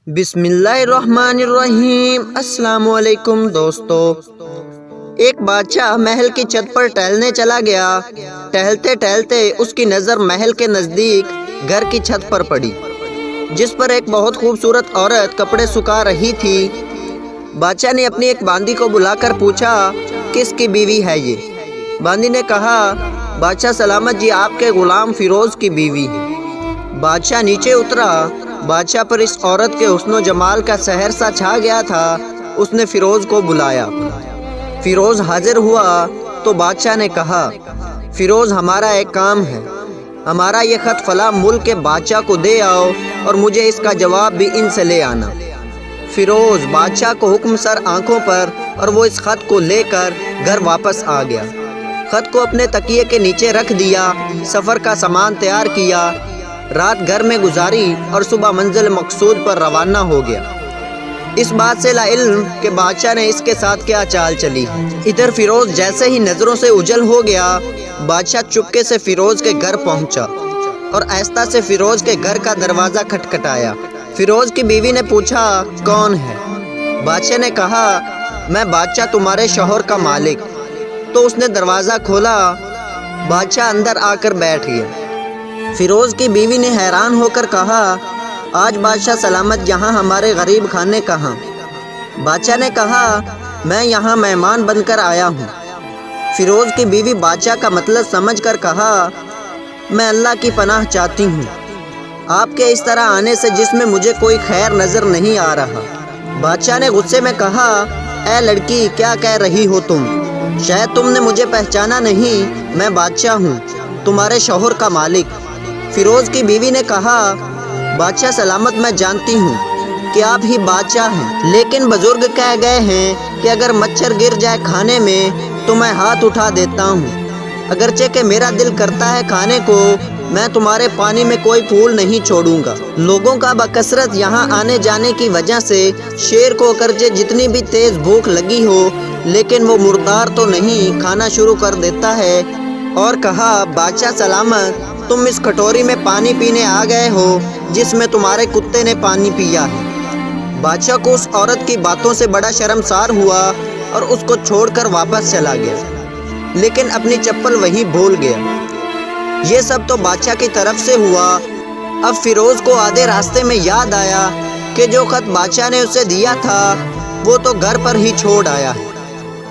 बिस्मिल्लाहिर्रहमानिर्रहीम। अस्सलाम वालेकुम दोस्तों। एक बादशाह महल की छत पर टहलने चला गया। टहलते टहलते उसकी नज़र महल के नज़दीक घर की छत पर पड़ी, जिस पर एक बहुत खूबसूरत औरत कपड़े सुखा रही थी। बादशाह ने अपनी एक बांदी को बुलाकर पूछा, किसकी बीवी है ये? बांदी ने कहा, बादशाह सलामत जी, आपके गुलाम फिरोज़ की बीवी है। बादशाह नीचे उतरा। बादशाह पर इस औरत के हुस्न जमाल का सहर सा छा गया था। उसने फिरोज़ को बुलाया। फिरोज़ हाजिर हुआ तो बादशाह ने कहा, फिरोज़, हमारा एक काम है। हमारा ये ख़त फला मुल्क के बादशाह को दे आओ और मुझे इसका जवाब भी इनसे ले आना। फिरोज़ बादशाह को हुक्म सर आंखों पर, और वो इस ख़त को लेकर घर वापस आ गया। ख़त को अपने तकिए के नीचे रख दिया। सफ़र का सामान तैयार किया, रात घर में गुजारी और सुबह मंजिल मकसूद पर रवाना हो गया। इस बात से लाइल्म कि बादशाह ने इसके साथ क्या चाल चली। इधर फिरोज़ जैसे ही नज़रों से उजल हो गया, बादशाह चुपके से फिरोज़ के घर पहुंचा और आहिस्ता से फिरोज़ के घर का दरवाज़ा खटखटाया। फिरोज़ की बीवी ने पूछा, कौन है? बादशाह ने कहा, मैं बादशाह, तुम्हारे शौहर का मालिक। तो उसने दरवाज़ा खोला। बादशाह अंदर आकर बैठ गया। फिरोज़ की बीवी ने हैरान होकर कहा, आज बादशाह सलामत, यहाँ हमारे गरीब खाने कहाँ? बादशाह ने कहा, मैं यहाँ मेहमान बनकर आया हूँ। फिरोज़ की बीवी बादशाह का मतलब समझकर कहा, मैं अल्लाह की पनाह चाहती हूँ आपके इस तरह आने से, जिसमें मुझे कोई खैर नज़र नहीं आ रहा। बादशाह ने गुस्से में कहा, ऐ लड़की, क्या कह रही हो तुम? शायद तुमने मुझे पहचाना नहीं। मैं बादशाह हूँ, तुम्हारे शौहर का मालिक। फिरोज़ की बीवी ने कहा, बादशाह सलामत, मैं जानती हूँ कि आप ही बादशाह हैं, लेकिन बुजुर्ग कह गए हैं कि अगर मच्छर गिर जाए खाने में तो मैं हाथ उठा देता हूँ। अगरचे कि मेरा दिल करता है खाने को, मैं तुम्हारे पानी में कोई फूल नहीं छोड़ूंगा। लोगों का बकसरत यहाँ आने जाने की वजह से शेर को अगरचे जितनी भी तेज़ भूख लगी हो, लेकिन वो मुर्दार तो नहीं, खाना शुरू कर देता है। और कहा, बादशाह सलामत, तुम इस कटोरी में पानी पीने आ गए हो जिसमें तुम्हारे कुत्ते ने पानी पिया है। बादशाह को उस औरत की बातों से बड़ा शर्मसार हुआ और उसको छोड़कर वापस चला गया, लेकिन अपनी चप्पल वहीं भूल गया। ये सब तो बादशाह की तरफ से हुआ। अब फिरोज़ को आधे रास्ते में याद आया कि जो खत बादशाह ने उसे दिया था वो तो घर पर ही छोड़ आया है।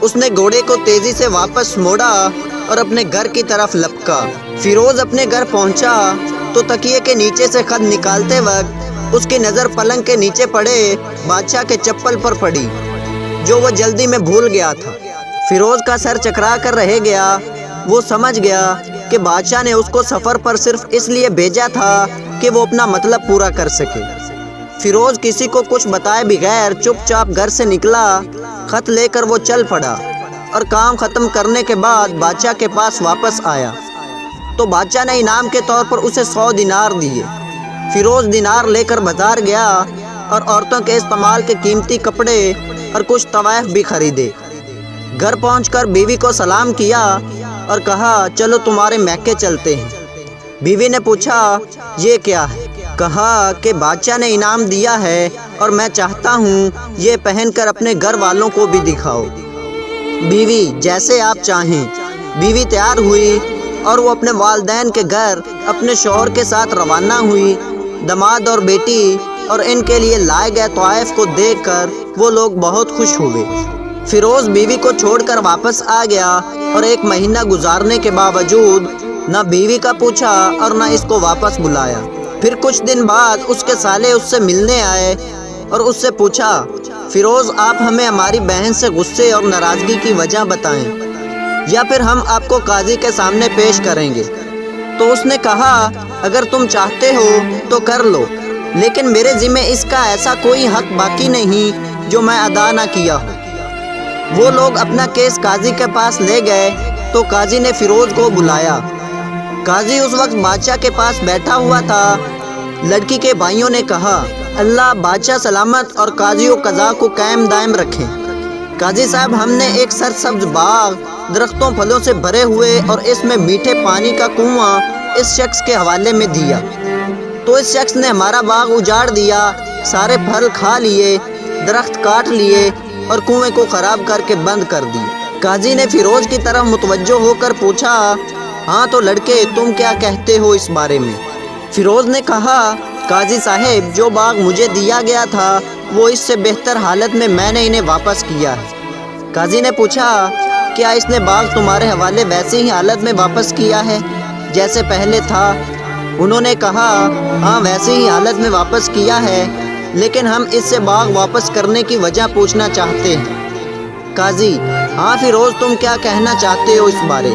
उसने घोड़े को तेज़ी से वापस मोड़ा और अपने घर की तरफ लपका। फिरोज़ अपने घर पहुंचा तो तकिए के नीचे से खत निकालते वक्त उसकी नज़र पलंग के नीचे पड़े बादशाह के चप्पल पर पड़ी, जो वो जल्दी में भूल गया था। फिरोज़ का सर चकरा कर रह गया। वो समझ गया कि बादशाह ने उसको सफ़र पर सिर्फ इसलिए भेजा था कि वो अपना मतलब पूरा कर सके। फिरोज़ किसी को कुछ बताए बगैर चुपचाप घर से निकला। खत लेकर वो चल पड़ा और काम ख़त्म करने के बाद बादशाह के पास वापस आया तो बादशाह ने इनाम के तौर पर उसे 100 दिनार दिए। फिरोज़ दिनार लेकर बाजार गया और औरतों के इस्तेमाल के कीमती कपड़े और कुछ तवाइफ भी खरीदे। घर पहुंचकर बीवी को सलाम किया और कहा, चलो तुम्हारे मैके चलते हैं। बीवी ने पूछा, ये क्या है? कहा कि बादशाह ने इनाम दिया है और मैं चाहता हूँ ये पहनकर अपने घर वालों को भी दिखाओ। बीवी, जैसे आप चाहें। बीवी तैयार हुई और वो अपने वालिदैन के घर अपने शौहर के साथ रवाना हुई। दामाद और बेटी और इनके लिए लाए गए तोहफ़े को देखकर वो लोग बहुत खुश हुए। फिरोज़ बीवी को छोड़कर वापस आ गया और 1 महीना गुजारने के बावजूद न बीवी का पूछा और न इसको वापस बुलाया। फिर कुछ दिन बाद उसके साले उससे मिलने आए और उससे पूछा, फिरोज़, आप हमें हमारी बहन से गुस्से और नाराज़गी की वजह बताएं या फिर हम आपको काजी के सामने पेश करेंगे। तो उसने कहा, अगर तुम चाहते हो तो कर लो, लेकिन मेरे ज़िम्मे इसका ऐसा कोई हक बाकी नहीं जो मैं अदा ना किया हो। वो लोग अपना केस काजी के पास ले गए तो काजी ने फिरोज़ को बुलाया। काजी उस वक्त बादशाह के पास बैठा हुआ था। लड़की के भाइयों ने कहा, अल्लाह बादशाह सलामत और काजी व कज़ा को कायम दायम रखें। काजी साहब, हमने एक सरसब्ज बाग, दरख्तों फलों से भरे हुए और इसमें मीठे पानी का कुआं इस शख्स के हवाले में दिया, तो इस शख्स ने हमारा बाग उजाड़ दिया سارے پھل کھا لیے، درخت کاٹ لیے اور کنویں کو خراب کر کے بند کر دی۔ قاضی نے فیروز کی طرف متوجہ ہو کر پوچھا، ہاں تو لڑکے تم کیا کہتے ہو اس بارے میں؟ فیروز نے کہا، قاضی صاحب جو باغ مجھے دیا گیا تھا وہ اس سے بہتر حالت میں نے انہیں واپس کیا ہے۔ قاضی نے پوچھا، کیا اس نے باغ تمہارے حوالے ویسی ہی حالت میں واپس کیا ہے جیسے پہلے تھا؟ انہوں نے کہا، ہاں ویسی ہی حالت میں واپس کیا ہے، لیکن ہم اس سے باغ واپس کرنے کی وجہ پوچھنا چاہتے ہیں۔ قاضی، ہاں فیروز تم کیا کہنا چاہتے ہو اس بارے؟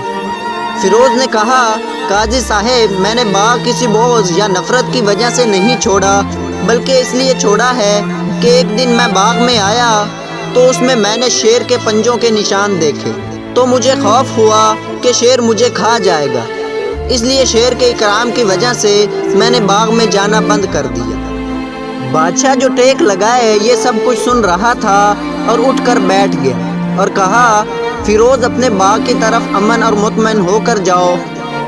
فیروز نے کہا، قاضی صاحب میں نے باغ کسی بغض یا نفرت کی وجہ سے نہیں چھوڑا، بلکہ اس لیے چھوڑا ہے کہ ایک دن میں باغ میں آیا تو اس میں نے شیر کے پنجوں کے نشان دیکھے، تو مجھے خوف ہوا کہ شیر مجھے کھا جائے گا، اس لیے شیر کے اکرام کی وجہ سے میں نے باغ میں جانا بند کر دیا۔ بادشاہ جو ٹیک لگائے یہ سب کچھ سن رہا تھا اور اٹھ کر بیٹھ گیا اور کہا، فیروز اپنے باغ کی طرف امن اور مطمئن ہو کر جاؤ،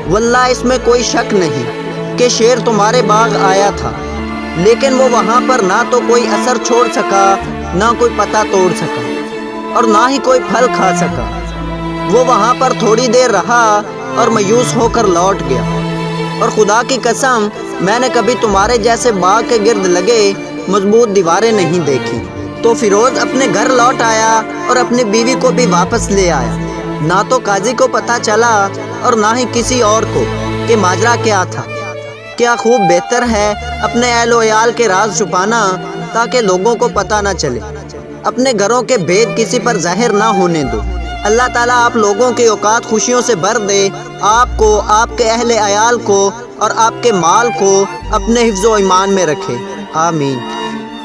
واللہ اس میں کوئی شک نہیں کہ شیر تمہارے باغ آیا تھا، لیکن وہ وہاں پر نہ تو کوئی اثر چھوڑ سکا، نہ کوئی پتا توڑ سکا، اور نہ ہی کوئی پھل کھا سکا۔ وہ وہاں پر تھوڑی دیر رہا اور مایوس ہو کر لوٹ گیا، اور خدا کی قسم میں نے کبھی تمہارے جیسے باغ کے گرد لگے مضبوط دیواریں نہیں دیکھی۔ تو فیروز اپنے گھر لوٹ آیا اور اپنی بیوی کو بھی واپس لے آیا۔ نہ تو قاضی کو پتہ چلا اور نہ ہی کسی اور کو کہ ماجرا کیا تھا۔ کیا خوب بہتر ہے اپنے اہل و عیال کے راز چھپانا تاکہ لوگوں کو پتہ نہ چلے، اپنے گھروں کے بھید کسی پر ظاہر نہ ہونے دو۔ اللہ تعالیٰ آپ لوگوں کے اوقات خوشیوں سے بھر دے، آپ کو، آپ کے اہل عیال کو اور آپ کے مال کو اپنے حفظ و ایمان میں رکھے، آمین۔